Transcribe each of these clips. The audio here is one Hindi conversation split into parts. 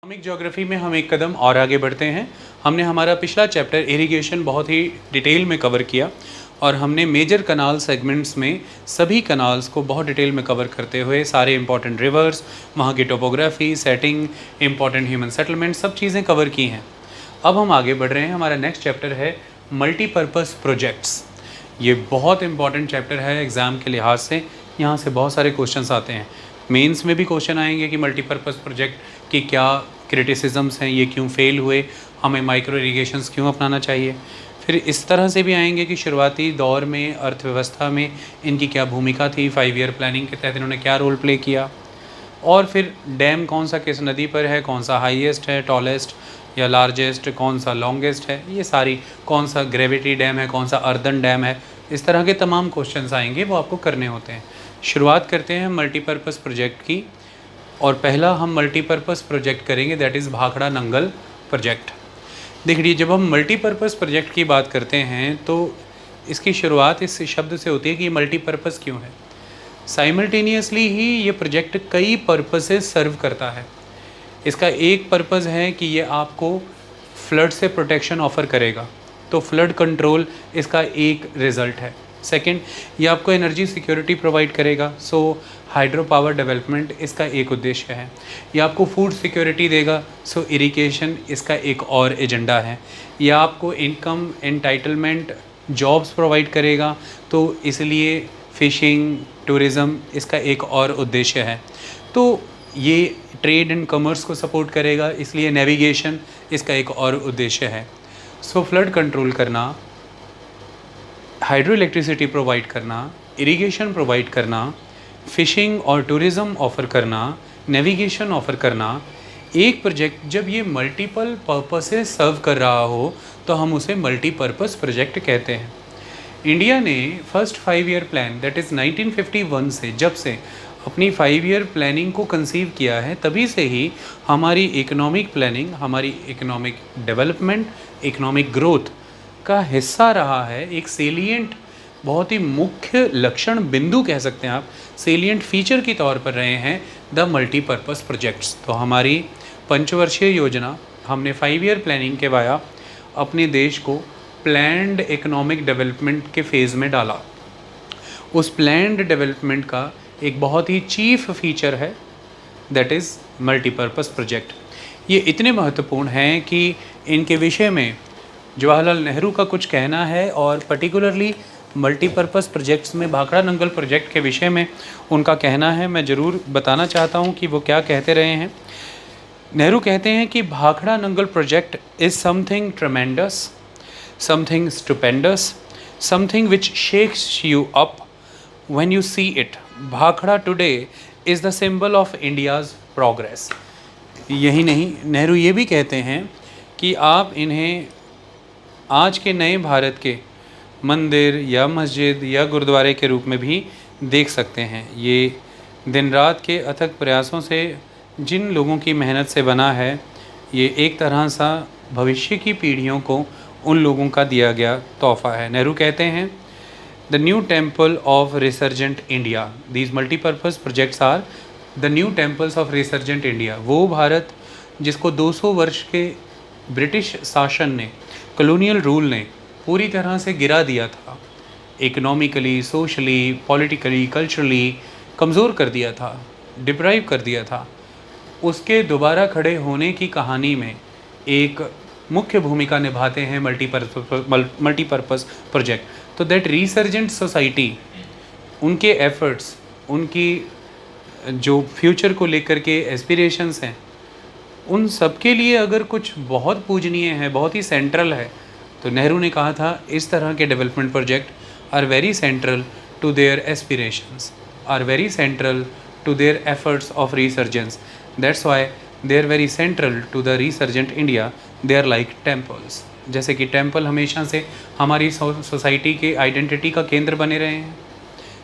इकोनॉमिक ज्योग्राफी में हम एक कदम और आगे बढ़ते हैं। हमने हमारा पिछला चैप्टर इरिगेशन बहुत ही डिटेल में कवर किया और हमने मेजर कनाल सेगमेंट्स में सभी कनाल्स को बहुत डिटेल में कवर करते हुए सारे इंपॉर्टेंट रिवर्स, वहाँ की topography, setting, important human settlement, सब चीज़ें कवर की हैं। अब हम आगे बढ़ रहे हैं। हमारा नेक्स्ट चैप्टर है मल्टीपर्पज़ प्रोजेक्ट्स। ये बहुत इंपॉर्टेंट चैप्टर है एग्ज़ाम के लिहाज से। यहाँ से बहुत सारे क्वेश्चंस आते हैं। मेंस में भी क्वेश्चन आएंगे कि मल्टीपर्पज़ प्रोजेक्ट की क्या क्रिटिसिजम्स हैं, ये क्यों फेल हुए, हमें माइक्रो इरिगेशंस क्यों अपनाना चाहिए। फिर इस तरह से भी आएंगे कि शुरुआती दौर में अर्थव्यवस्था में इनकी क्या भूमिका थी, 5 ईयर प्लानिंग के तहत इन्होंने क्या रोल प्ले किया, और फिर डैम कौन सा किस नदी पर है, कौन सा हाईएस्ट है, टॉलेस्ट या लार्जेस्ट, कौन सा लॉन्गेस्ट है, ये सारी, कौन सा ग्रेविटी डैम है, कौन सा अर्दन डैम है, इस तरह के तमाम क्वेश्चंस आएंगे, वो आपको करने होते हैं। शुरुआत करते हैं मल्टीपर्पज़ प्रोजेक्ट की, और पहला हम मल्टीपर्पज़ प्रोजेक्ट करेंगे, that is Bhakra Nangal project. देखिए, जब हम मल्टीपर्पज़ प्रोजेक्ट की बात करते हैं तो इसकी शुरुआत इस शब्द से होती है कि मल्टीपर्पज़ क्यों है। साइमल्टेनियसली ही ये प्रोजेक्ट कई पर्पसेस सर्व करता है। इसका एक पर्पज़ है कि ये आपको फ्लड से प्रोटेक्शन ऑफ़र करेगा, तो फ्लड कंट्रोल इसका एक रिज़ल्ट है। सेकंड, ये आपको एनर्जी सिक्योरिटी प्रोवाइड करेगा, सो हाइड्रो पावर डेवलपमेंट इसका एक उद्देश्य है। ये आपको फूड सिक्योरिटी देगा, सो इरिगेशन इसका एक और एजेंडा है। ये आपको इनकम एंटाइटलमेंट जॉब्स प्रोवाइड करेगा, तो इसलिए फ़िशिंग, टूरिज़म इसका एक और उद्देश्य है। तो ये ट्रेड एंड कॉमर्स को सपोर्ट करेगा, इसलिए नेविगेशन इसका एक और उद्देश्य है। सो फ्लड कंट्रोल करना, हाइड्रो इलेक्ट्रिसिटी प्रोवाइड करना, इरिगेशन प्रोवाइड करना, फ़िशिंग और टूरिज़म ऑफ़र करना, नेविगेशन ऑफ़र करना। एक प्रोजेक्ट जब ये मल्टीपल पर्पसेस सर्व कर रहा हो तो हम उसे मल्टीपर्पज़ प्रोजेक्ट कहते हैं। इंडिया ने first 5 year plan, that is 1951 से, जब से अपनी 5 ईयर प्लानिंग को कंसीव किया है, तभी से ही हमारी इकोनॉमिक प्लानिंग, हमारी इकोनॉमिक डेवलपमेंट, इकोनॉमिक ग्रोथ का हिस्सा रहा है। एक सेलिएंट, बहुत ही मुख्य लक्षण बिंदु कह सकते हैं आप, सेलिएंट फीचर के तौर पर रहे हैं द मल्टीपर्पज़ प्रोजेक्ट्स। तो हमारी पंचवर्षीय योजना, हमने 5 ईयर प्लानिंग के वाया अपने देश को प्लैंड इकोनॉमिक डेवलपमेंट के फेज़ में डाला। उस प्लैंड डेवलपमेंट का एक बहुत ही चीफ फीचर है, दैट इज़ मल्टीपर्पज़ प्रोजेक्ट। ये इतने महत्वपूर्ण हैं कि इनके विषय में जवाहरलाल नेहरू का कुछ कहना है, और पर्टिकुलरली मल्टीपर्पज़ प्रोजेक्ट्स में भाखड़ा नंगल प्रोजेक्ट के विषय में उनका कहना है। मैं ज़रूर बताना चाहता हूँ कि वो क्या कहते रहे हैं। नेहरू कहते हैं कि Bhakra Nangal project is something tremendous, something stupendous, something which shakes you up when you see it. Bhakra today is the symbol of India's progress. यही नहीं, नेहरू ये भी कहते हैं कि आप इन्हें आज के नए भारत के मंदिर या मस्जिद या गुरुद्वारे के रूप में भी देख सकते हैं। ये दिन रात के अथक प्रयासों से, जिन लोगों की मेहनत से बना है, ये एक तरह सा भविष्य की पीढ़ियों को उन लोगों का दिया गया तोहफ़ा है। नेहरू कहते हैं the new temple of resurgent India, these multipurpose projects are the new temples of resurgent India. वो भारत जिसको 200 वर्ष के ब्रिटिश शासन ने, कॉलोनियल रूल ने पूरी तरह से गिरा दिया था, इकोनॉमिकली, सोशली, पॉलिटिकली, कल्चरली कमज़ोर कर दिया था, डिप्राइव कर दिया था, उसके दोबारा खड़े होने की कहानी में एक मुख्य भूमिका निभाते हैं मल्टीपर्पज़ प्रोजेक्ट। तो दैट रिसर्जेंट सोसाइटी, उनके एफ़र्ट्स, उनकी जो फ्यूचर को लेकर के एस्पिरेशंस हैं, उन सब के लिए अगर कुछ बहुत पूजनीय है, बहुत ही सेंट्रल है, तो नेहरू ने कहा था इस तरह के development project are very central to their aspirations, are very central to their efforts of resurgence. That's why they are very central to the resurgent India. They are like temples. जैसे कि टेम्पल हमेशा से हमारी सोसाइटी के आइडेंटिटी का केंद्र बने रहे हैं,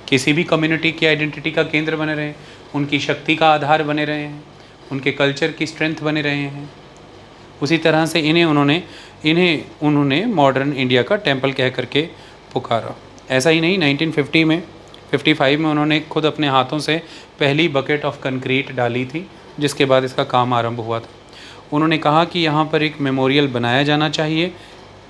किसी भी कम्युनिटी की आइडेंटिटी का केंद्र बने रहे हैं, उनकी शक्ति का आधार बने रहे हैं, उनके कल्चर की स्ट्रेंथ बने रहे हैं। उसी तरह से इन्हें उन्होंने मॉडर्न इंडिया का टेम्पल कह करके पुकारा। ऐसा ही नहीं, 1955 में उन्होंने खुद अपने हाथों से पहली बकेट ऑफ कंक्रीट डाली थी, जिसके बाद इसका काम आरंभ हुआ था। उन्होंने कहा कि यहाँ पर एक मेमोरियल बनाया जाना चाहिए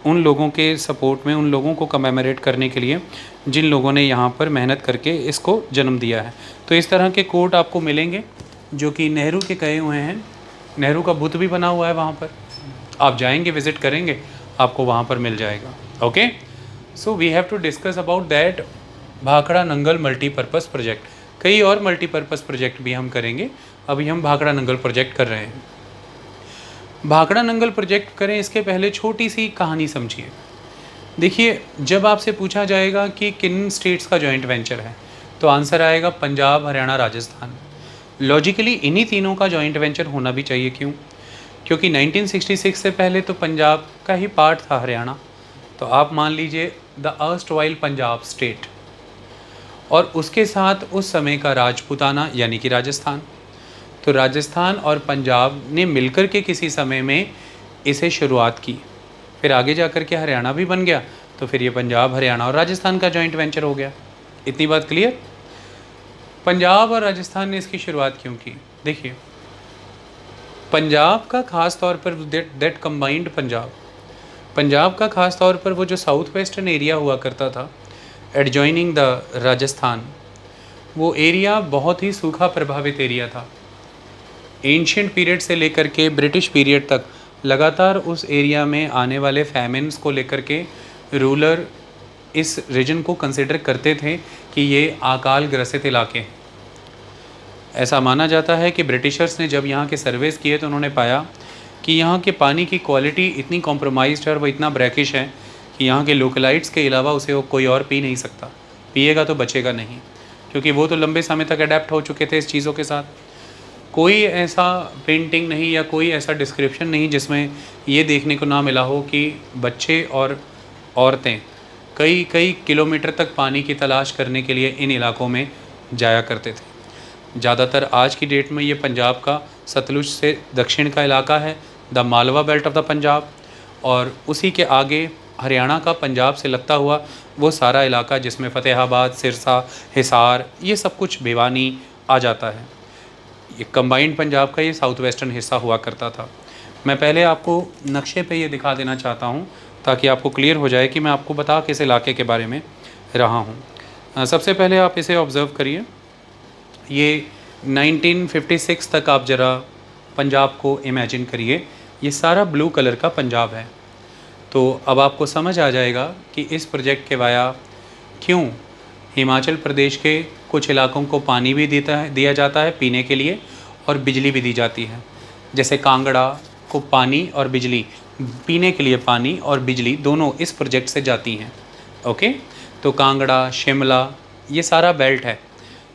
उन लोगों के सपोर्ट में, उन लोगों को कमेमोरेट करने के लिए जिन लोगों ने यहाँ पर मेहनत करके इसको जन्म दिया है। तो इस तरह के कोट आपको मिलेंगे जो कि नेहरू के कहे हुए हैं। नेहरू का बुत भी बना हुआ है वहाँ पर, आप जाएंगे विज़िट करेंगे आपको वहाँ पर मिल जाएगा। Okay, so we have to discuss about that Bhakra Nangal multipurpose project. कई और मल्टीपर्पज़ प्रोजेक्ट भी हम करेंगे, अभी हम भाखड़ा नंगल प्रोजेक्ट कर रहे हैं। भाखड़ा नंगल प्रोजेक्ट करें इसके पहले छोटी सी कहानी समझिए। देखिए, जब आपसे पूछा जाएगा कि किन स्टेट्स का जॉइंट वेंचर है, तो आंसर आएगा पंजाब, हरियाणा, राजस्थान। लॉजिकली इन्हीं तीनों का जॉइंट वेंचर होना भी चाहिए। क्यों? क्योंकि 1966 से पहले तो पंजाब का ही पार्ट था हरियाणा। तो आप मान लीजिए द अर्स्टवाइल पंजाब स्टेट, और उसके साथ उस समय का राजपूताना यानी कि राजस्थान। तो राजस्थान और पंजाब ने मिलकर के किसी समय में इसे शुरुआत की, फिर आगे जा कर के हरियाणा भी बन गया, तो फिर ये पंजाब, हरियाणा और राजस्थान का जॉइंट वेंचर हो गया। इतनी बात क्लियर? पंजाब और राजस्थान ने इसकी शुरुआत क्यों की? देखिए, पंजाब का ख़ास तौर पर दैट कंबाइंड पंजाब का ख़ास तौर पर वो जो साउथ वेस्टर्न एरिया हुआ करता था एडजॉइनिंग द राजस्थान, वो एरिया बहुत ही सूखा प्रभावित एरिया था। एंशिएंट पीरियड से लेकर के ब्रिटिश पीरियड तक लगातार उस एरिया में आने वाले फैमिन्स को लेकर के रूलर इस रीजन को कंसिडर करते थे कि ये अकाल ग्रसित इलाके हैं। ऐसा माना जाता है कि ब्रिटिशर्स ने जब यहाँ के सर्वेस किए तो उन्होंने पाया कि यहाँ के पानी की क्वालिटी इतनी कॉम्प्रोमाइज़्ड है और वो इतना ब्रैकिश है कि यहाँ के लोकलाइट्स के अलावा उसे कोई और पी नहीं सकता, पिएगा तो बचेगा नहीं, क्योंकि वो तो लंबे समय तक अडेप्ट हो चुके थे इस चीज़ों के साथ। कोई ऐसा पेंटिंग नहीं या कोई ऐसा डिस्क्रिप्शन नहीं जिसमें ये देखने को ना मिला हो कि बच्चे और औरतें कई कई किलोमीटर तक पानी की तलाश करने के लिए इन इलाकों में जाया करते थे। ज़्यादातर आज की डेट में ये पंजाब का सतलुज से दक्षिण का इलाका है, the Malwa belt of the Punjab, और उसी के आगे हरियाणा का पंजाब से लगता हुआ वो सारा इलाका जिसमें फ़तेहाबाद, सिरसा, हिसार, ये सब कुछ भिवानी आ जाता है। ये कंबाइंड पंजाब का ये साउथ वेस्टर्न हिस्सा हुआ करता था। मैं पहले आपको नक्शे पे ये दिखा देना चाहता हूँ ताकि आपको क्लियर हो जाए कि मैं आपको बता किस इलाके के बारे में रहा हूँ। सबसे पहले आप इसे ऑब्ज़र्व करिए। ये 1956 तक आप ज़रा पंजाब को इमेजिन करिए। ये सारा ब्लू कलर का पंजाब है। तो अब आपको समझ आ जाएगा कि इस प्रोजेक्ट के वाया क्यों हिमाचल प्रदेश के कुछ इलाकों को पानी भी दिया जाता है पीने के लिए, और बिजली भी दी जाती है। जैसे कांगड़ा को पानी और बिजली, पीने के लिए पानी और बिजली दोनों इस प्रोजेक्ट से जाती हैं। ओके, तो कांगड़ा, शिमला, ये सारा बेल्ट है।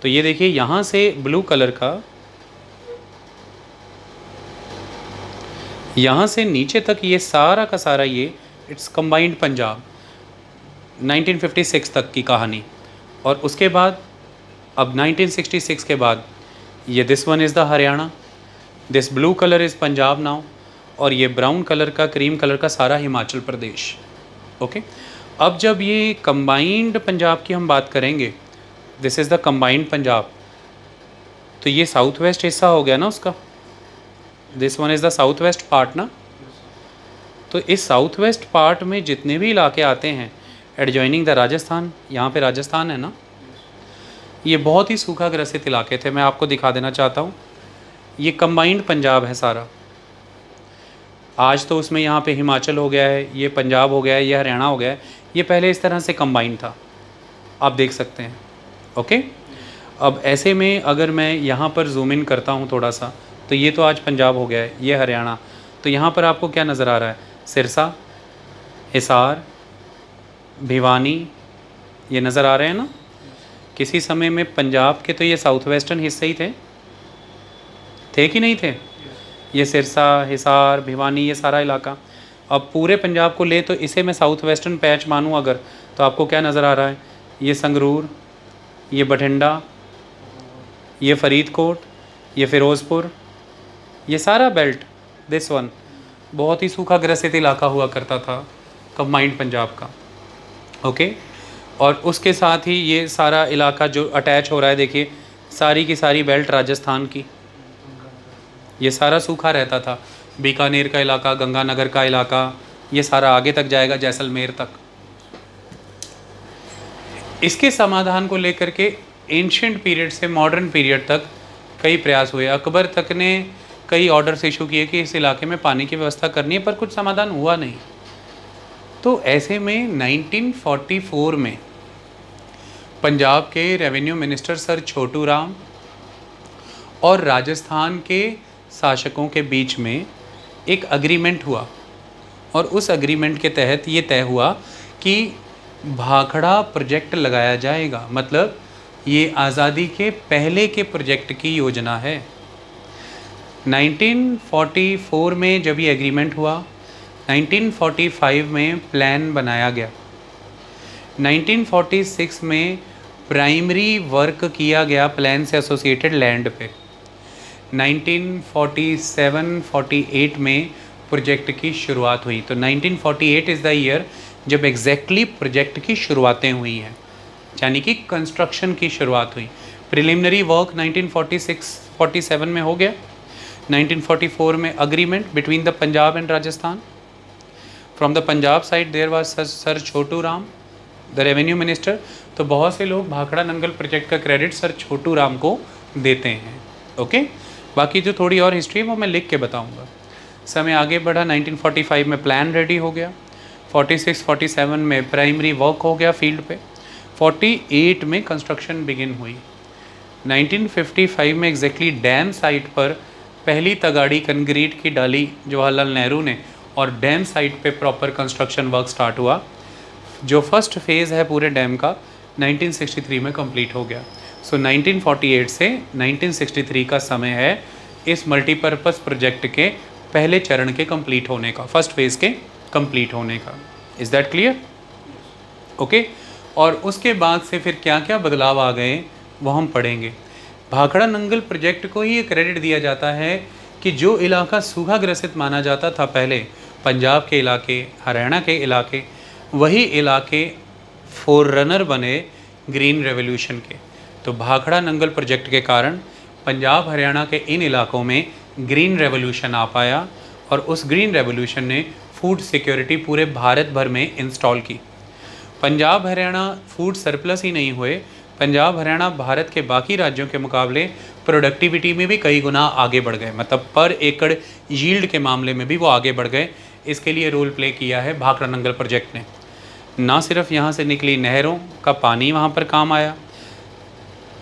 तो ये देखिए, यहाँ से ब्लू कलर का यहाँ से नीचे तक ये सारा का सारा ये इट्स कंबाइंड पंजाब, 1956 तक की कहानी। और उसके बाद अब 1966 के बाद ये this one is the Haryana, this blue colour is Punjab now, और ये ब्राउन कलर का, क्रीम कलर का सारा हिमाचल प्रदेश। ओके, अब जब ये कंबाइंड पंजाब की हम बात करेंगे, this is the combined Punjab, तो ये साउथ वेस्ट हिस्सा हो गया ना उसका। This one is the south west part ना। तो इस साउथ वेस्ट पार्ट में जितने भी इलाके आते हैं एडजॉइनिंग द राजस्थान, यहाँ पे राजस्थान है ना, ये बहुत ही सूखा ग्रसित इलाके थे। मैं आपको दिखा देना चाहता हूँ, ये कंबाइंड पंजाब है सारा। आज तो उसमें यहाँ पे हिमाचल हो गया है, ये पंजाब हो गया है, ये हरियाणा हो गया है। ये पहले इस तरह से कंबाइंड था, आप देख सकते हैं। ओके, अब ऐसे में अगर मैं यहाँ पर जूम इन करता हूँ थोड़ा सा, तो ये तो आज पंजाब हो गया है, ये हरियाणा। तो यहाँ पर आपको क्या नज़र आ रहा है? सिरसा, हिसार, भिवानी, ये नज़र आ रहे हैं ना। किसी समय में पंजाब के तो ये साउथ वेस्टर्न हिस्से ही थे कि नहीं थे? ये सिरसा, हिसार, भिवानी, ये सारा इलाका। अब पूरे पंजाब को ले तो इसे मैं साउथ वेस्टर्न पैच मानूँ अगर, तो आपको क्या नज़र आ रहा है? ये संगरूर, ये बठिंडा, ये फरीदकोट, ये फ़िरोज़पुर, ये सारा बेल्ट, दिस वन बहुत ही सूखा ग्रसित इलाका हुआ करता था कंबाइंड पंजाब का। ओके, और उसके साथ ही ये सारा इलाका जो अटैच हो रहा है, देखिए सारी की सारी बेल्ट राजस्थान की, ये सारा सूखा रहता था। बीकानेर का इलाका, गंगानगर का इलाका, ये सारा आगे तक जाएगा जैसलमेर तक। इसके समाधान को लेकर के एंशिएंट पीरियड से मॉडर्न पीरियड तक कई प्रयास हुए। अकबर तक ने कई ऑर्डर्स इशू किए कि इस इलाके में पानी की व्यवस्था करनी है, पर कुछ समाधान हुआ नहीं। तो ऐसे में 1944 में पंजाब के revenue minister sir Chhotu Ram और राजस्थान के शासकों के बीच में एक अग्रीमेंट हुआ, और उस अग्रीमेंट के तहत ये तय हुआ कि भाखड़ा प्रोजेक्ट लगाया जाएगा। मतलब ये आज़ादी के पहले के प्रोजेक्ट की योजना है। 1944 में जब ये एग्रीमेंट हुआ, 1945 में प्लान बनाया गया, 1946 में प्राइमरी वर्क किया गया प्लान से एसोसिएटेड लैंड पे, 1947-48 में प्रोजेक्ट की शुरुआत हुई। तो 1948 इज़ द ईयर जब एग्जैक्टली प्रोजेक्ट की शुरुआतें हुई हैं, यानी कि कंस्ट्रक्शन की शुरुआत हुई। प्रिलिमिनरी वर्क 1946-47 में हो गया। 1944 में agreement between the Punjab and Rajasthan. From the Punjab side there was sir Chhotu Ram the revenue minister. तो बहुत से लोग भाखड़ा नंगल प्रोजेक्ट का क्रेडिट सर छोटू राम को देते हैं। ओके, बाकी जो थोड़ी और हिस्ट्री है वो मैं लिख के बताऊंगा। समय आगे बढ़ा, 1945 में प्लान रेडी हो गया, 46-47 में प्राइमरी वर्क हो गया फील्ड पे, 48 में कंस्ट्रक्शन बिगिन हुई। 1955 में एग्जैक्टली डैम साइट पर पहली तगाड़ी कंक्रीट की डाली जवाहरलाल नेहरू ने, और डैम साइट पे प्रॉपर कंस्ट्रक्शन वर्क स्टार्ट हुआ। जो फर्स्ट फेज़ है पूरे डैम का 1963 में कंप्लीट हो गया। सो 1948 से 1963 का समय है इस मल्टीपर्पज़ प्रोजेक्ट के पहले चरण के कंप्लीट होने का, फर्स्ट फेज़ के कंप्लीट होने का। Is that clear? ओके। और उसके बाद से फिर क्या क्या बदलाव आ गए वो हम पढ़ेंगे। भाखड़ा नंगल प्रोजेक्ट को ही क्रेडिट दिया जाता है कि जो इलाका सूखा ग्रसित माना जाता था पहले, पंजाब के इलाके, हरियाणा के इलाके, वही इलाके फोररनर बने ग्रीन रेवोल्यूशन के। तो भाखड़ा नंगल प्रोजेक्ट के कारण पंजाब हरियाणा के इन इलाकों में ग्रीन रेवोल्यूशन आ पाया, और उस ग्रीन रेवोल्यूशन ने फूड सिक्योरिटी पूरे भारत भर में इंस्टॉल की। पंजाब हरियाणा फूड सरप्लस ही नहीं हुए, पंजाब हरियाणा भारत के बाकी राज्यों के मुकाबले प्रोडक्टिविटी में भी कई गुना आगे बढ़ गए। मतलब पर एकड़ यील्ड के मामले में भी वो आगे बढ़ गए। इसके लिए रोल प्ले किया है भाखड़ा नंगल प्रोजेक्ट ने। ना सिर्फ यहाँ से निकली नहरों का पानी वहाँ पर काम आया,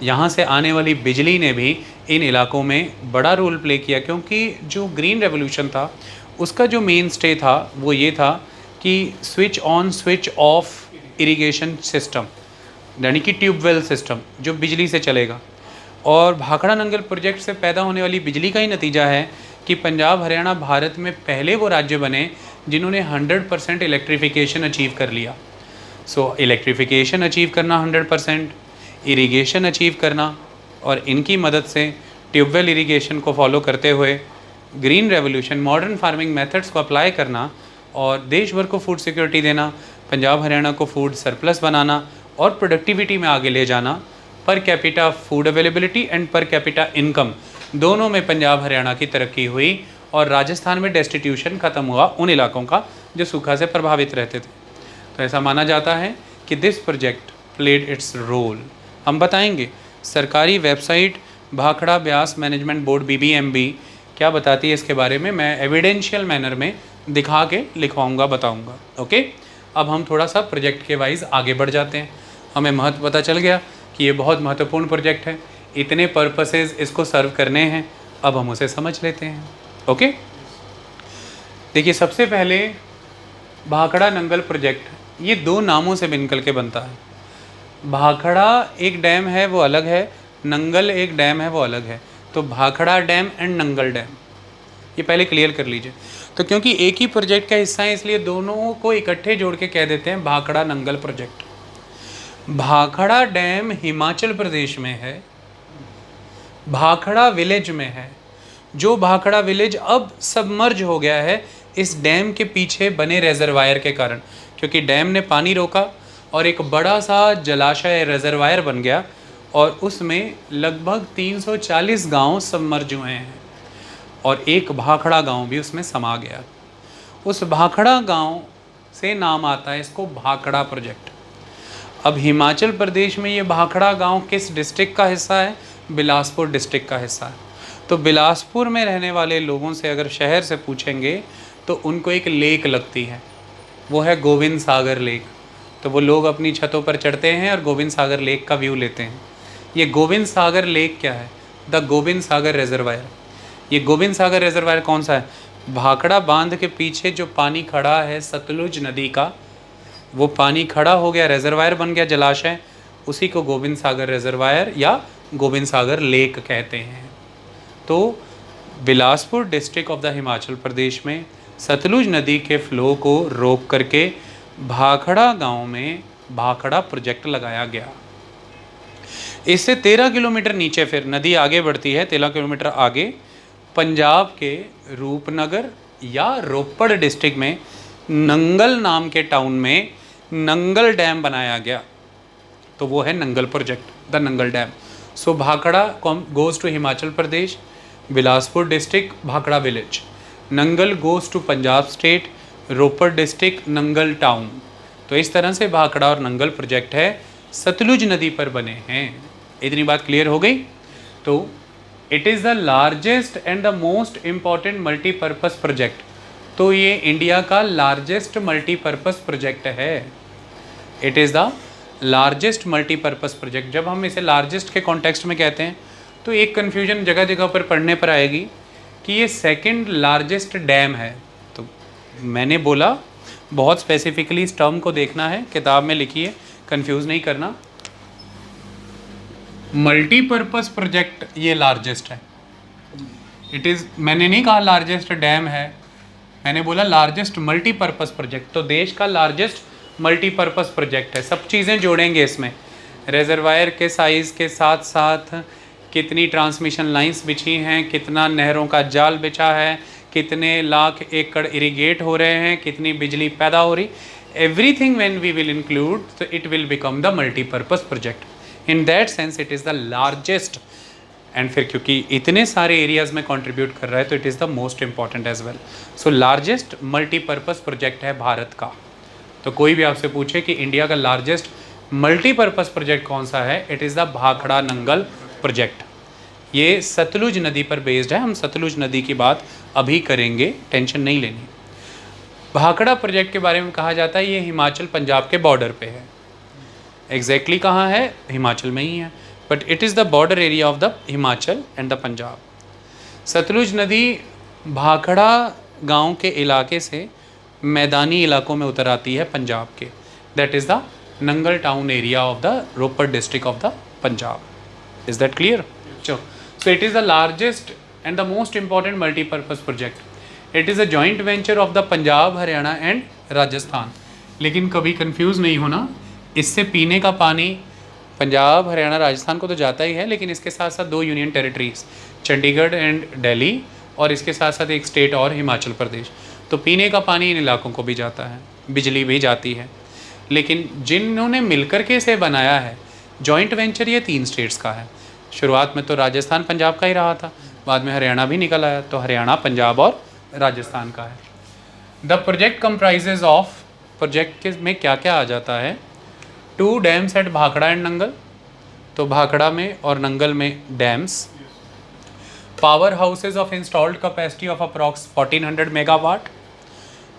यहाँ से आने वाली बिजली ने भी इन इलाकों में बड़ा रोल प्ले किया, क्योंकि जो ग्रीन रेवोल्यूशन था उसका जो मेन स्टे था वो ये था कि switch on switch off irrigation system, यानी कि ट्यूबवेल सिस्टम जो बिजली से चलेगा। और भाखड़ा नंगल प्रोजेक्ट से पैदा होने वाली बिजली का ही नतीजा है कि पंजाब हरियाणा भारत में पहले वो राज्य बने जिन्होंने 100% इलेक्ट्रिफिकेशन अचीव कर लिया। सो इलेक्ट्रिफिकेशन अचीव करना 100%, इरिगेशन अचीव करना, और इनकी मदद से ट्यूबवेल इरिगेशन को फॉलो करते हुए green revolution, modern farming methods को अप्लाई करना और देश भर को फूड सिक्योरिटी देना, पंजाब हरियाणा को फूड सरप्लस बनाना और प्रोडक्टिविटी में आगे ले जाना। Per capita food availability and per capita income दोनों में पंजाब हरियाणा की तरक्की हुई, और राजस्थान में डेस्टिट्यूशन ख़त्म हुआ उन इलाकों का जो सूखा से प्रभावित रहते थे। तो ऐसा माना जाता है कि this project played its role. हम बताएंगे सरकारी website Bhakra Beas management board BBMB क्या बताती है इसके बारे में, मैं एविडेंशियल मैनर में दिखा के लिखवाऊंगा, बताऊंगा। ओके, अब हम थोड़ा सा प्रोजेक्ट के वाइज आगे बढ़ जाते हैं। हमें महत्व पता चल गया कि ये बहुत महत्वपूर्ण प्रोजेक्ट है, इतने पर्पसेस इसको सर्व करने हैं, अब हम उसे समझ लेते हैं। ओके, देखिए सबसे पहले भाखड़ा नंगल प्रोजेक्ट ये दो नामों से निकल के बनता है। भाखड़ा एक डैम है वो अलग है, नंगल एक डैम है वो अलग है। तो Bhakra dam and Nangal dam ये पहले क्लियर कर लीजिए। तो क्योंकि एक ही प्रोजेक्ट का हिस्सा है इसलिए दोनों को इकट्ठे जोड़ के कह देते हैं भाखड़ा नंगल प्रोजेक्ट। भाखड़ा डैम हिमाचल प्रदेश में है, भाखड़ा विलेज में है। जो भाखड़ा विलेज अब सबमर्ज हो गया है इस डैम के पीछे बने रेजरवायर के कारण, क्योंकि डैम ने पानी रोका और एक बड़ा सा जलाशय रेजरवायर बन गया और उसमें लगभग 340 गांव सबमर्ज हुए हैं। और एक भाखड़ा गांव भी उसमें समा गया। उस भाखड़ा गांव से नाम आता है इसको भाखड़ा प्रोजेक्ट। अब हिमाचल प्रदेश में ये भाखड़ा गांव किस डिस्ट्रिक्ट का हिस्सा है? बिलासपुर डिस्ट्रिक्ट का हिस्सा है। तो बिलासपुर में रहने वाले लोगों से अगर शहर से पूछेंगे तो उनको एक लेक लगती है, वो है गोविंद सागर लेक। तो वो लोग अपनी छतों पर चढ़ते हैं और गोविंद सागर लेक का व्यू लेते हैं। ये गोविंद सागर लेक क्या है? The Govind Sagar reservoir. ये गोविंद सागर रिजर्वायर कौन सा है? भाखड़ा बांध के पीछे जो पानी खड़ा है सतलुज नदी का, वो पानी खड़ा हो गया, रिजर्वायर बन गया, जलाशय, उसी को गोविंद सागर रिजर्वायर या गोविंद सागर लेक कहते हैं। तो Bilaspur district of the Himachal Pradesh में सतलुज नदी के फ्लो को रोक करके भाखड़ा गांव में भाखड़ा प्रोजेक्ट लगाया गया। इससे 13 किलोमीटर नीचे फिर नदी आगे बढ़ती है, 13 किलोमीटर आगे पंजाब के रूपनगर या रोपड़ डिस्ट्रिक्ट में नंगल नाम के टाउन में नंगल डैम बनाया गया। तो वो है Nangal project, the Nangal dam. So Bhakra goes to Himachal Pradesh, Bilaspur district Bhakra village, Nangal goes to Punjab state, Ropar district Nangal town. तो इस तरह से भाखड़ा और नंगल प्रोजेक्ट है सतलुज नदी पर बने हैं। इतनी बात क्लियर हो गई? तो it is the largest and the most important multipurpose project. तो ये इंडिया का लार्जेस्ट मल्टीपर्पज़ प्रोजेक्ट है। It is the largest multipurpose project. जब हम इसे लार्जेस्ट के कॉन्टेक्स्ट में कहते हैं तो एक कन्फ्यूजन जगह जगह पर पढ़ने पर आएगी कि ये सेकंड लार्जेस्ट डैम है। तो मैंने बोला बहुत स्पेसिफिकली इस टर्म को देखना है, किताब में लिखिए, कंफ्यूज नहीं करना। मल्टीपर्पज़ प्रोजेक्ट ये लार्जेस्ट है। इट इज़, मैंने नहीं कहा लार्जेस्ट डैम है, मैंने बोला लार्जेस्ट मल्टीपर्पज़ प्रोजेक्ट। तो देश का लार्जेस्ट मल्टीपर्पज़ प्रोजेक्ट है। सब चीज़ें जोड़ेंगे इसमें, रिजर्वायर के साइज़ के साथ साथ कितनी ट्रांसमिशन लाइंस बिछी हैं, कितना नहरों का जाल बिछा है, कितने लाख एकड़ इरिगेट हो रहे हैं, कितनी बिजली पैदा हो रही, everything when we will include, तो it will become the multipurpose project. In that sense it is the largest. And फिर क्योंकि इतने सारे एरियाज़ में कंट्रीब्यूट कर रहा है तो it is the most important as well. So largest multipurpose project है भारत का। तो कोई भी आपसे पूछे कि इंडिया का लार्जेस्ट मल्टीपर्पज़ प्रोजेक्ट कौन सा है, it is the Bhakra Nangal project. ये सतलुज नदी पर बेस्ड है। हम सतलुज नदी की बात अभी करेंगे, टेंशन नहीं लेनी। भाखड़ा प्रोजेक्ट के बारे में कहा जाता है ये हिमाचल पंजाब के बॉर्डर पे है। एग्जैक्टली कहाँ है? हिमाचल में ही है, but it is the border area of the Himachal and the Punjab. Sutlej नदी भाखड़ा गांव के इलाके से मैदानी इलाकों में उतर आती है पंजाब के। That is the Nangal town area of the Ropar district of the Punjab. Is that clear? चलो, so it is the largest and the most important multi-purpose project. It is a joint venture of the Punjab, Haryana and Rajasthan. लेकिन कभी कंफ्यूज नहीं होना, इससे पीने का पानी पंजाब, हरियाणा, राजस्थान को तो जाता ही है, लेकिन इसके साथ साथ 2 union territories Chandigarh and Delhi, और इसके साथ साथ एक स्टेट और हिमाचल प्रदेश। तो पीने का पानी इन इलाकों को भी जाता है, बिजली भी जाती है। लेकिन जिन्होंने मिलकर के इसे बनाया है, जॉइंट वेंचर ये 3 स्टेट्स का है। शुरुआत में तो राजस्थान पंजाब का ही रहा था, बाद में हरियाणा भी निकल आया, तो हरियाणा, पंजाब और राजस्थान का है। The project comprises of, project के में क्या क्या आ जाता है? 2 dams at Bhakra and Nangal, तो भाखड़ा में और नंगल में dams. Power houses of installed capacity of approx 1400 megawatt,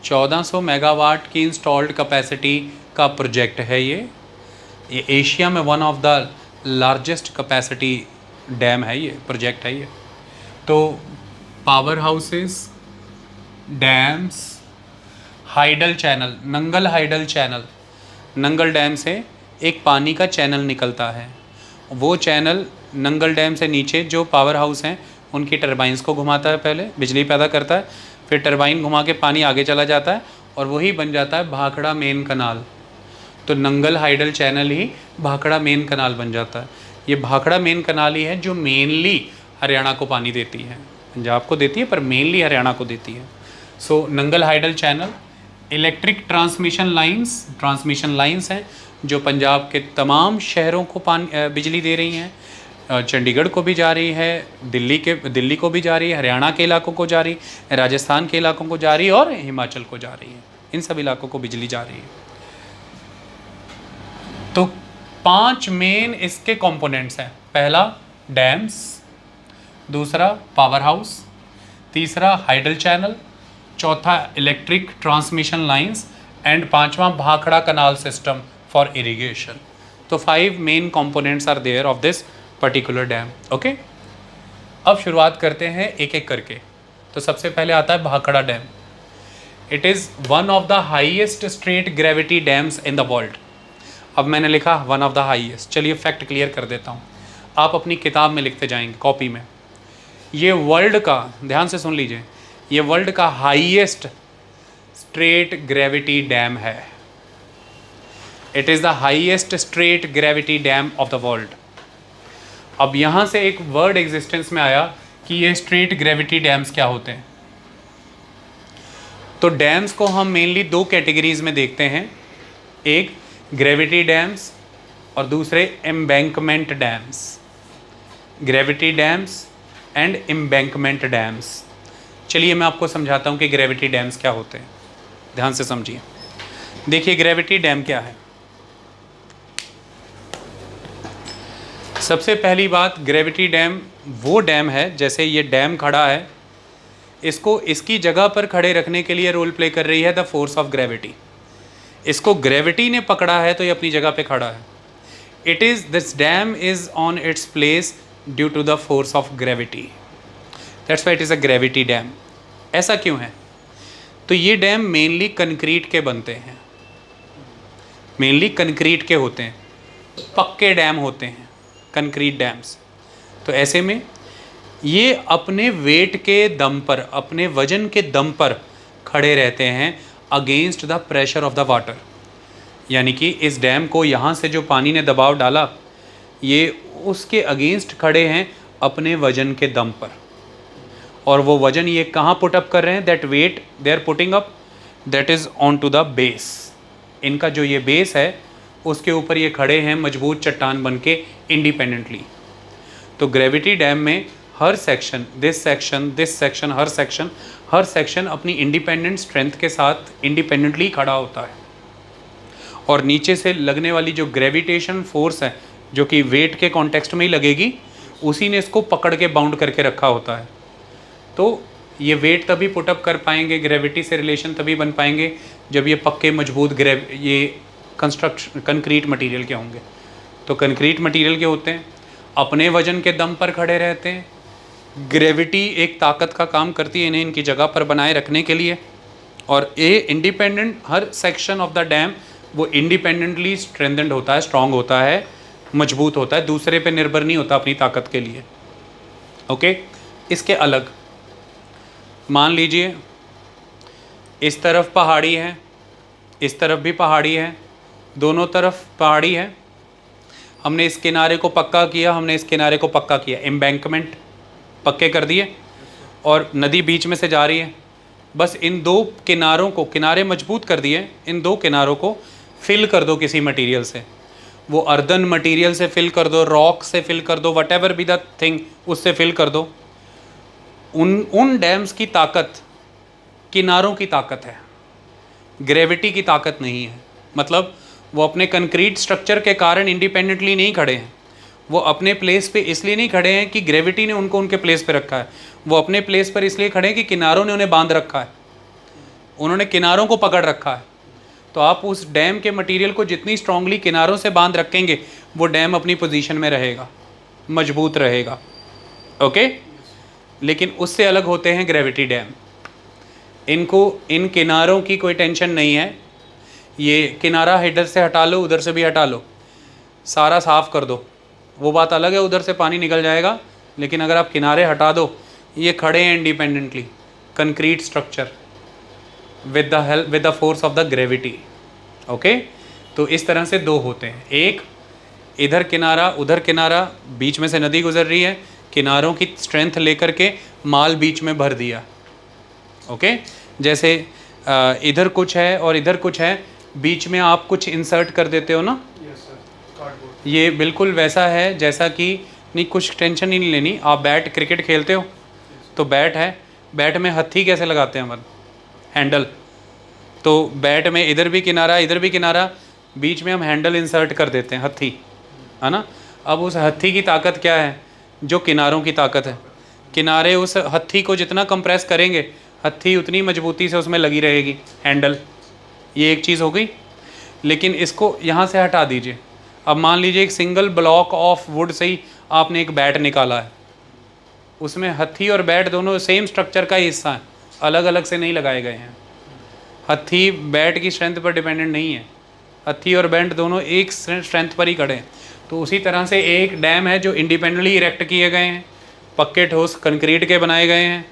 1400 megawatt की इंस्टॉल्ड कैपेसिटी का प्रोजेक्ट है ये एशिया में one of the largest capacity dam है ये, प्रोजेक्ट है ये। तो power houses, dams, hydel channel, Nangal hydel channel, Nangal dam से एक पानी का चैनल निकलता है। वो चैनल नंगल डैम से नीचे जो पावर हाउस हैं उनकी टरबाइंस को घुमाता है, पहले बिजली पैदा करता है, फिर टरबाइन घुमा के पानी आगे चला जाता है और वही बन जाता है भाखड़ा मेन कनाल। तो नंगल हाइडल चैनल ही भाखड़ा मेन कनाल बन जाता है। ये भाखड़ा मेन कनाल ही है जो मेनली हरियाणा को पानी देती है, पंजाब को देती है पर मेनली हरियाणा को देती है। So Nangal hydel channel, electric transmission lines हैं जो पंजाब के तमाम शहरों को बिजली दे रही हैं। चंडीगढ़ को भी जा रही है, दिल्ली को भी जा रही है, हरियाणा के इलाकों को जा रही है, राजस्थान के इलाकों को जा रही है और हिमाचल को जा रही है। इन सब इलाकों को बिजली जा रही है। तो 5 मेन इसके कंपोनेंट्स हैं। पहला डैम्स, दूसरा पावर हाउस, तीसरा हाइडल चैनल, चौथा इलेक्ट्रिक ट्रांसमिशन लाइंस एंड पांचवा Bhakra canal system for irrigation. तो 5 main components are there of this particular dam. Okay, अब शुरुआत करते हैं एक एक करके। तो सबसे पहले आता है Bhakra dam. It is one of the highest straight gravity dams in the world. अब मैंने लिखा वन ऑफ द हाईएस्ट, चलिए फैक्ट क्लियर कर देता हूँ, आप अपनी किताब में लिखते जाएंगे, कॉपी में। ये वर्ल्ड का, ध्यान से सुन लीजिए, ये वर्ल्ड का हाईएस्ट स्ट्रेट ग्रेविटी डैम है। It is the highest straight gravity dam of the world. अब यहाँ से एक वर्ड एग्जिस्टेंस में आया कि ये स्ट्रेट ग्रेविटी डैम्स क्या होते हैं। तो डैम्स को हम मेनली 2 कैटेगरीज में देखते हैं, एक ग्रेविटी डैम्स और दूसरे embankment dams. Gravity dams and embankment dams. चलिए मैं आपको समझाता हूँ कि ग्रेविटी डैम्स क्या होते हैं, ध्यान से समझिए। देखिए ग्रेविटी डैम क्या है। सबसे पहली बात, ग्रेविटी डैम वो डैम है, जैसे ये डैम खड़ा है, इसको इसकी जगह पर खड़े रखने के लिए रोल प्ले कर रही है द फोर्स ऑफ ग्रेविटी। इसको ग्रेविटी ने पकड़ा है तो ये अपनी जगह पे खड़ा है। It is, this dam is on its place due to the force of gravity, that's why it is a gravity dam. ऐसा क्यों है? तो ये डैम मेनली कंक्रीट के बनते हैं, मेनली कंक्रीट के होते हैं, पक्के डैम होते हैं कंक्रीट डैम्स। तो ऐसे में ये अपने वेट के दम पर, अपने वजन के दम पर खड़े रहते हैं against the pressure of the water. यानी कि इस डैम को यहाँ से जो पानी ने दबाव डाला, ये उसके अगेंस्ट खड़े हैं अपने वजन के दम पर। और वो वजन ये कहाँ पुट अप कर रहे हैं? That weight they are putting up, that is on to the base. इनका जो ये बेस है उसके ऊपर ये खड़े हैं मजबूत चट्टान बन के इंडिपेंडेंटली। तो ग्रेविटी डैम में हर section, this section, this section, हर सेक्शन अपनी इंडिपेंडेंट स्ट्रेंथ के साथ इंडिपेंडेंटली खड़ा होता है। और नीचे से लगने वाली जो ग्रेविटेशन फोर्स है, जो कि वेट के कॉन्टेक्स्ट में ही लगेगी, उसी ने इसको पकड़ के बाउंड करके रखा होता है। तो ये वेट तभी पुटअप कर पाएंगे, ग्रेविटी से रिलेशन तभी बन पाएंगे जब ये पक्के मजबूत ये कंक्रीट मटेरियल के होंगे। तो कंक्रीट मटेरियल के होते हैं, अपने वजन के दम पर खड़े रहते हैं। ग्रेविटी एक ताकत का काम करती है इन्हें इनकी जगह पर बनाए रखने के लिए। और ये independent, her section of the dam वो इंडिपेंडेंटली स्ट्रेंथेंड होता है, स्ट्रांग होता है, मजबूत होता है, दूसरे पे निर्भर नहीं होता अपनी ताकत के लिए। ओके, इसके अलग मान लीजिए इस तरफ पहाड़ी है, इस तरफ भी पहाड़ी है, दोनों तरफ पहाड़ी है। हमने इस किनारे को पक्का किया, हमने इस किनारे को पक्का किया, एम्बैंकमेंट पक्के कर दिए, और नदी बीच में से जा रही है। बस इन 2 किनारों को, किनारे मजबूत कर दिए, इन 2 किनारों को फिल कर दो किसी मटेरियल से। वो अर्दन मटेरियल से फिल कर दो, रॉक से फिल कर दो, व्हाटएवर बी द थिंग, उससे फिल कर दो। उन डैम्स की ताकत किनारों की ताकत है, ग्रेविटी की ताकत नहीं है। मतलब वो अपने कंक्रीट स्ट्रक्चर के कारण इंडिपेंडेंटली नहीं खड़े हैं, वो अपने प्लेस पे इसलिए नहीं खड़े हैं कि ग्रेविटी ने उनको उनके प्लेस पे रखा है, वो अपने प्लेस पर इसलिए खड़े हैं कि किनारों ने उन्हें बांध रखा है, उन्होंने किनारों को पकड़ रखा है। तो आप उस डैम के मटेरियल को जितनी स्ट्रांगली किनारों से बांध रखेंगे, वो डैम अपनी पोजीशन में रहेगा, मजबूत रहेगा। ओके, लेकिन उससे अलग होते हैं ग्रेविटी डैम। इनको, इन किनारों की कोई टेंशन नहीं है। ये किनारा इधर से हटा लो, उधर से भी हटा लो, सारा साफ़ कर दो, वो बात अलग है, उधर से पानी निकल जाएगा। लेकिन अगर आप किनारे हटा दो, ये खड़े हैं independently, concrete structure with the force of the gravity. Okay, तो इस तरह से 2 होते हैं, एक इधर किनारा, उधर किनारा, बीच में से नदी गुजर रही है, किनारों की स्ट्रेंथ लेकर के माल बीच में भर दिया। ओके, जैसे इधर कुछ है और इधर कुछ है, बीच में आप कुछ इंसर्ट कर देते हो ना, ये बिल्कुल वैसा है जैसा कि नहीं, कुछ टेंशन ही नहीं लेनी। आप बैट क्रिकेट खेलते हो तो बैट है, बैट में हत्थी कैसे लगाते हैं अपन, हैंडल। तो बैट में इधर भी किनारा इधर भी किनारा, बीच में हम हैंडल इंसर्ट कर देते हैं, हत्थी, है ना। अब उस हत्थी की ताकत क्या है, जो किनारों की ताकत है। किनारे उस हत्थी को जितना कंप्रेस करेंगे, हत्थी उतनी मजबूती से उसमें लगी रहेगी, हैंडल। ये एक चीज़ हो गई। लेकिन इसको यहाँ से हटा दीजिए। अब मान लीजिए एक single block of would say ही आपने एक बैट निकाला है, उसमें हत्थी और बैट दोनों सेम स्ट्रक्चर का ही हिस्सा है, अलग अलग से नहीं लगाए गए हैं। हत्थी बैट की स्ट्रेंथ पर डिपेंडेंट नहीं है, हत्थी और बैट दोनों एक स्ट्रेंथ पर ही खड़े हैं। तो उसी तरह से एक डैम है जो इंडिपेंडेंटली इरेक्ट किए गए हैं, पक्के ठोस कंक्रीट के बनाए गए हैं,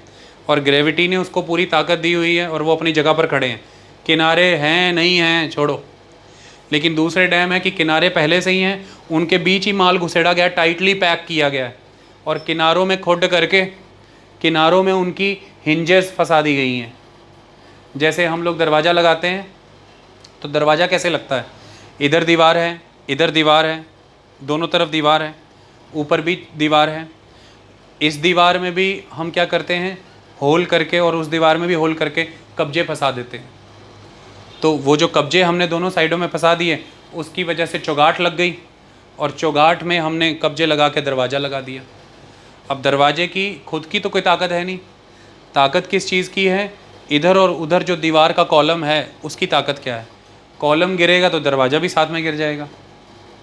और ग्रेविटी ने उसको पूरी ताकत दी हुई है और वो अपनी जगह पर खड़े हैं। किनारे हैं नहीं हैं छोड़ो। लेकिन दूसरे डैम है कि किनारे पहले से ही हैं, उनके बीच ही माल घुसेड़ा गया, टाइटली पैक किया गया है, और किनारों में खुड करके किनारों में उनकी हिंजेस फंसा दी गई हैं। जैसे हम लोग दरवाज़ा लगाते हैं तो दरवाज़ा कैसे लगता है, इधर दीवार है, इधर दीवार है, दोनों तरफ दीवार है, ऊपर भी दीवार है। इस दीवार में भी हम क्या करते हैं, होल करके, और उस दीवार में भी होल करके कब्जे फंसा देते हैं। तो वो जो कब्जे हमने दोनों साइडों में फंसा दिए, उसकी वजह से चौगाट लग गई, और चौगाट में हमने कब्जे लगा के दरवाज़ा लगा दिया। अब दरवाजे की खुद की तो कोई ताकत है नहीं, ताकत किस चीज़ की है, इधर और उधर जो दीवार का कॉलम है उसकी ताकत क्या है। कॉलम गिरेगा तो दरवाज़ा भी साथ में गिर जाएगा,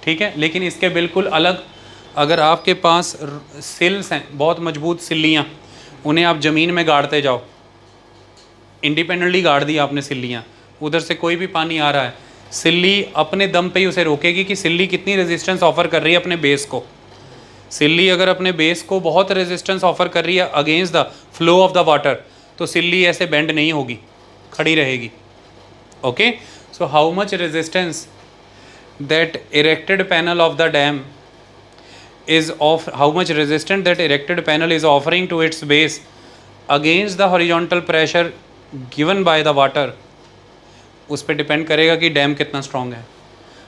ठीक है। लेकिन इसके बिल्कुल अलग, अगर आपके पास सिल्स हैं, बहुत मजबूत सिल्लियाँ, उन्हें आप ज़मीन में गाड़ते जाओ, इंडिपेंडेंटली गाड़ दी आपने सिल्लियाँ, उधर से कोई भी पानी आ रहा है, सिल्ली अपने दम पे ही उसे रोकेगी कि सिल्ली कितनी रेजिस्टेंस ऑफर कर रही है अपने बेस को। सिल्ली अगर अपने बेस को बहुत रेजिस्टेंस ऑफर कर रही है against the flow of the water, तो सिल्ली ऐसे बेंड नहीं होगी, खड़ी रहेगी। Okay, so how much resistance that erected panel of the dam is of how much resistant that erected panel is offering to its base against the horizontal pressure given by the water, उस पर डिपेंड करेगा कि डैम कितना स्ट्रॉन्ग है।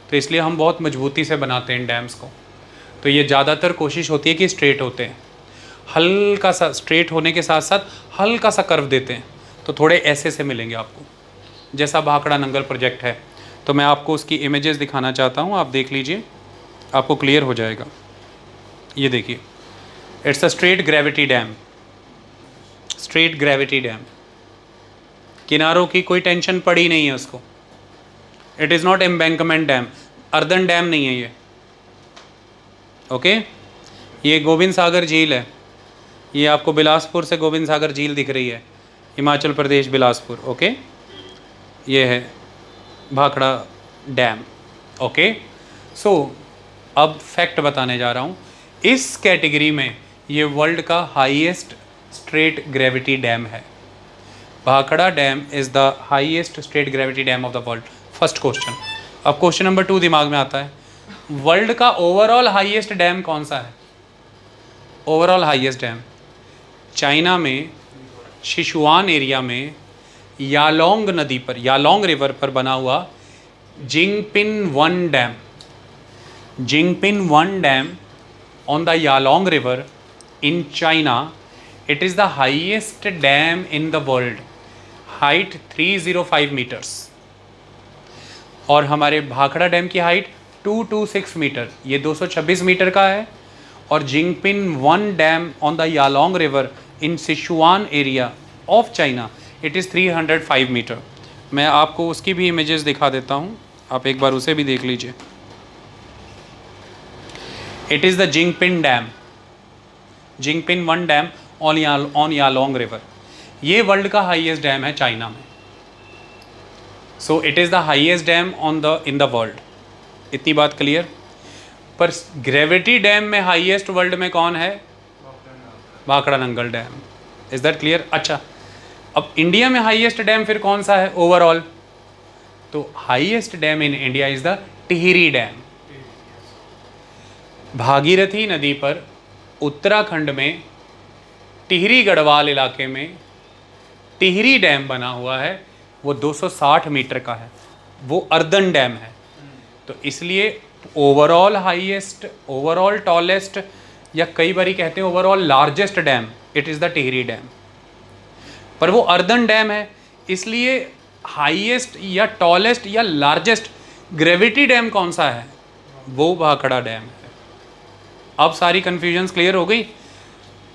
तो इसलिए हम बहुत मजबूती से बनाते हैं इन डैम्स को। तो ये ज़्यादातर कोशिश होती है कि स्ट्रेट होते हैं, हल्का सा स्ट्रेट होने के साथ साथ हल्का सा कर्व देते हैं, तो थोड़े ऐसे से मिलेंगे आपको, जैसा भाखड़ा नंगल प्रोजेक्ट है। तो मैं आपको उसकी इमेजेस दिखाना चाहता हूँ, आप देख लीजिए, आपको क्लियर हो जाएगा। ये देखिए, it's a straight gravity dam, straight gravity dam, किनारों की कोई टेंशन पड़ी नहीं है उसको। It is not embankment dam, earthen dam नहीं है ये। ओके, ये गोविंद सागर झील है, ये आपको बिलासपुर से गोविंद सागर झील दिख रही है, हिमाचल प्रदेश बिलासपुर। ओके, ये है भाखड़ा डैम। ओके, सो अब फैक्ट बताने जा रहा हूँ, इस कैटेगरी में ये वर्ल्ड का हाईएस्ट स्ट्रेट ग्रेविटी डैम है। Bhakra dam is the highest straight gravity dam of the world. First question. अब क्वेश्चन नंबर 2 दिमाग में आता है, वर्ल्ड का ओवरऑल हाईएस्ट डैम कौन सा है। ओवरऑल हाईएस्ट डैम चाइना में सिचुआन एरिया में यालोंग नदी पर, यालोंग रिवर पर बना हुआ Jinping 1 dam, Jinping 1 dam on the Yalong river in China. It is the highest dam in the world, height 305 meters, और हमारे भाखड़ा डैम की हाइट 226 मीटर, ये 226 मीटर का है। और Jinping 1 dam on the Yalong river in Sichuan area of China, it is 305 metre. मैं आपको उसकी भी इमेजेस दिखा देता हूँ, आप एक बार उसे भी देख लीजिए। It is the Jinping dam, Jinping 1 dam on Yalong river. ये वर्ल्ड का हाईएस्ट डैम है चाइना में। So it is the highest dam in the world. इतनी बात क्लियर। पर ग्रेविटी डैम में हाईएस्ट वर्ल्ड में कौन है, Bhakra Nangal dam. Is that clear. अच्छा, अब इंडिया में हाईएस्ट डैम फिर कौन सा है ओवरऑल, तो highest dam in India is the Tehri dam. Bhagirathi नदी पर उत्तराखंड में टिहरी गढ़वाल इलाके में टिहरी डैम बना हुआ है, वो 260 मीटर का है, वो अर्दन डैम है। तो इसलिए ओवरऑल हाईएस्ट, ओवरऑल टॉलेस्ट या कई बार कहते हैं overall largest dam, it is the Tehri dam. पर वो अर्दन डैम है, इसलिए हाईएस्ट या टॉलेस्ट या लार्जेस्ट ग्रेविटी डैम कौन सा है, वो भाखड़ा डैम है। अब सारी कन्फ्यूजन्स क्लियर हो गई।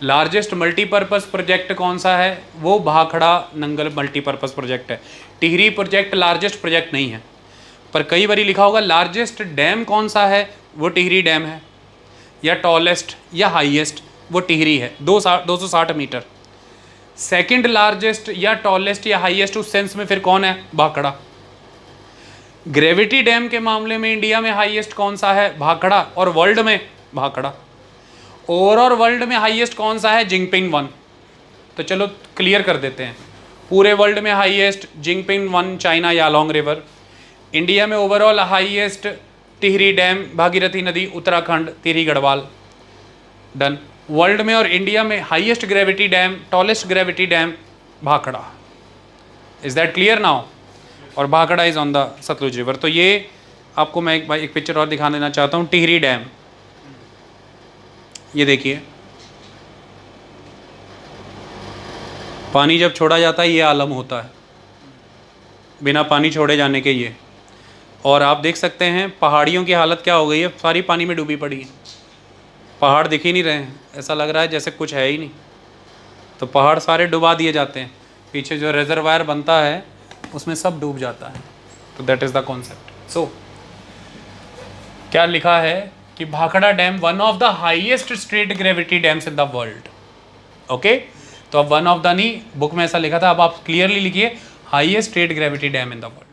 लार्जेस्ट मल्टीपर्पज़ प्रोजेक्ट कौन सा है, वो भाखड़ा नंगल मल्टीपर्पज़ प्रोजेक्ट है। टिहरी प्रोजेक्ट लार्जेस्ट प्रोजेक्ट नहीं है। पर कई बार लिखा होगा लार्जेस्ट डैम कौन सा है, वो टिहरी डैम है, या टॉलेस्ट या हाईएस्ट वो टिहरी है 260 मीटर। सेकंड लार्जेस्ट या टॉलेस्ट या हाईएस्ट उस सेंस में फिर कौन है, भाखड़ा। ग्रेविटी डैम के मामले में इंडिया में हाईएस्ट कौन सा है, भाखड़ा, और वर्ल्ड में भाखड़ा। ओवरऑल वर्ल्ड में हाईएस्ट कौन सा है, जिंगपिंग 1। तो चलो क्लियर कर देते हैं, पूरे वर्ल्ड में highest Jinping 1 China Yalong river. India में overall highest Tehri dam Bhagirathi नदी उत्तराखंड टिहरी गढ़वाल, डन। वर्ल्ड में और इंडिया में highest gravity dam tallest gravity dam Bhakra. Is that clear now? और Bhakra is on the Sutlej river. तो ये आपको मैं एक पिक्चर और दिखा देना चाहता हूँ, टिहरी डैम। ये देखिए, पानी जब छोड़ा जाता है ये आलम होता है, बिना पानी छोड़े जाने के ये। और आप देख सकते हैं पहाड़ियों की हालत क्या हो गई है, सारी पानी में डूबी पड़ी है, पहाड़ दिख ही नहीं रहे हैं, ऐसा लग रहा है जैसे कुछ है ही नहीं। तो पहाड़ सारे डुबा दिए जाते हैं, पीछे जो रिजर्वायर बनता है उसमें सब डूब जाता है। तो दैट इज़ द कॉन्सेप्ट। सो क्या लिखा है कि Bhakra dam one of the highest straight gravity dams in the world. Okay, तो अब वन ऑफ द नहीं, बुक में ऐसा लिखा था, अब आप क्लियरली लिखिए highest straight gravity dam in the world.